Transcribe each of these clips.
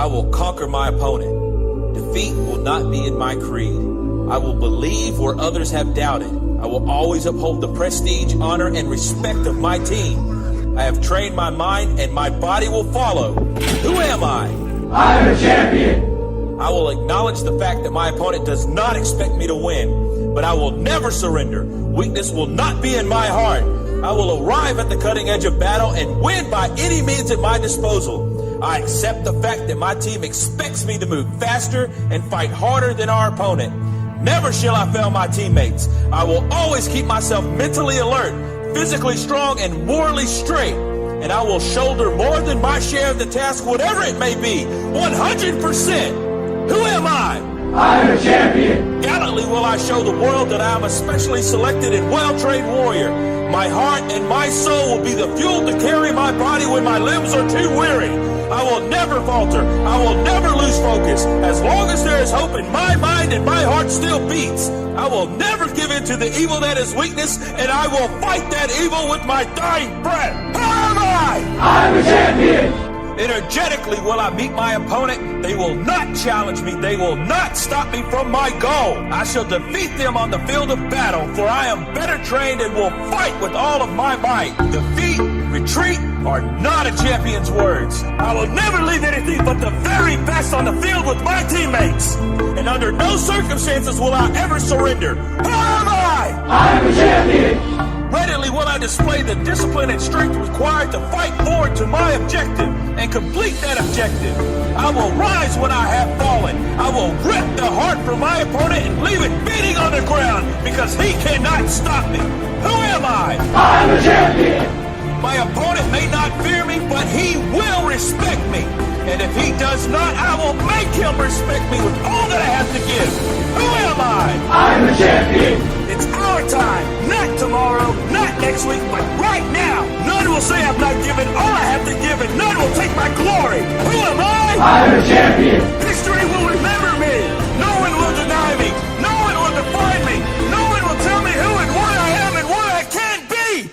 I will conquer my opponent. Defeat will not be in my creed. I will believe where others have doubted. I will always uphold the prestige, honor, and respect of my team. I have trained my mind and my body will follow. Who am I? I'm a champion. I will acknowledge the fact that my opponent does not expect me to win, but I will never surrender. Weakness will not be in my heart. I will arrive at the cutting edge of battle and win by any means at my disposal. I accept the fact that my team expects me to move faster and fight harder than our opponent. Never shall I fail my teammates. I will always keep myself mentally alert, physically strong, and morally straight. And I will shoulder more than my share of the task, whatever it may be, 100%. Who am I? I'm a champion. Gallantly will I show the world that I am a specially selected and well-trained warrior. My heart and my soul will be the fuel to carry my body when my limbs are too weary. I will never falter. I will never lose focus. As long as there is hope in my mind and my heart still beats, I will never give in to the evil that is weakness, and I will fight that evil with my dying breath. Who am I? I'm a champion. Energetically will I meet my opponent. They will not challenge me. They will not stop me from my goal. I shall defeat them on the field of battle, for I am better trained and will fight with all of my might. Defeat, retreat are not a champion's words. I will never leave anything but the very best on the field with my teammates. And under no circumstances will I ever surrender. Who am I? I'm a champion. Readily will I display the discipline and strength required to fight forward to my objective and complete that objective. I will rise when I have fallen. I will rip the heart from my opponent and leave it beating on the ground because he cannot stop me. Who am I? I'm a champion. My opponent may not fear me, but he will respect me. And if he does not, I will make him respect me with all that I have to give. Who am I? I'm a champion. It's our time, not tomorrow, not next week, but right now. None will say I've not given all I have to give, and none will take my glory. Who am I? I'm a champion. History will remember me. No one will deny me. No one will define me. No one will tell me who and what I am and what I can be.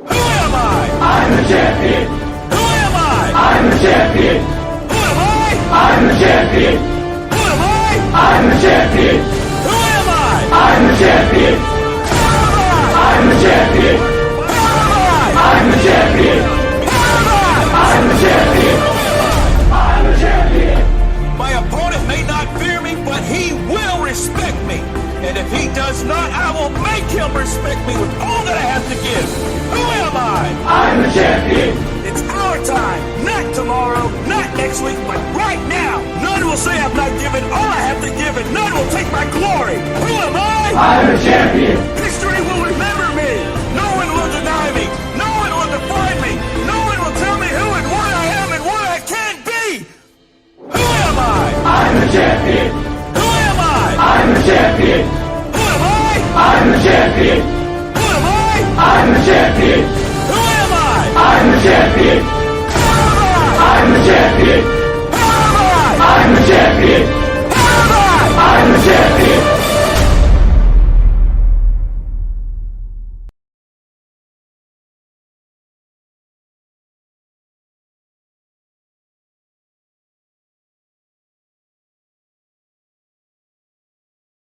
Who am I? I'm a champion. Who am I? I'm a champion. Who am I? I'm a champion. Who am I? I'm a champion. Who am I? I'm a champion. Who am I? I'm a champion. Who am I? I'm a champion. Who am I? I'm a champion. I'm a champion. My opponent may not fear me, but he will respect me. And if he does not, I will make him respect me with all that I have to give. Who am I? I'm a champion. It's our time, not tomorrow, not next week, but right now. None will say I've not given all I have to give, and none will take my glory. Who am I? I'm a champion. History will remember me. No one will deny me. No one will define me. No one will tell me who and what I am and what I can be. Who am I? I'm a champion. Who am I? I'm a champion. Who am I? I'm a champion. Who am I? I'm a champion. Who am I? I'm a champion. Who am I? I'm a champion. Who am I? I'm a champion. Who am I? I'm a champion.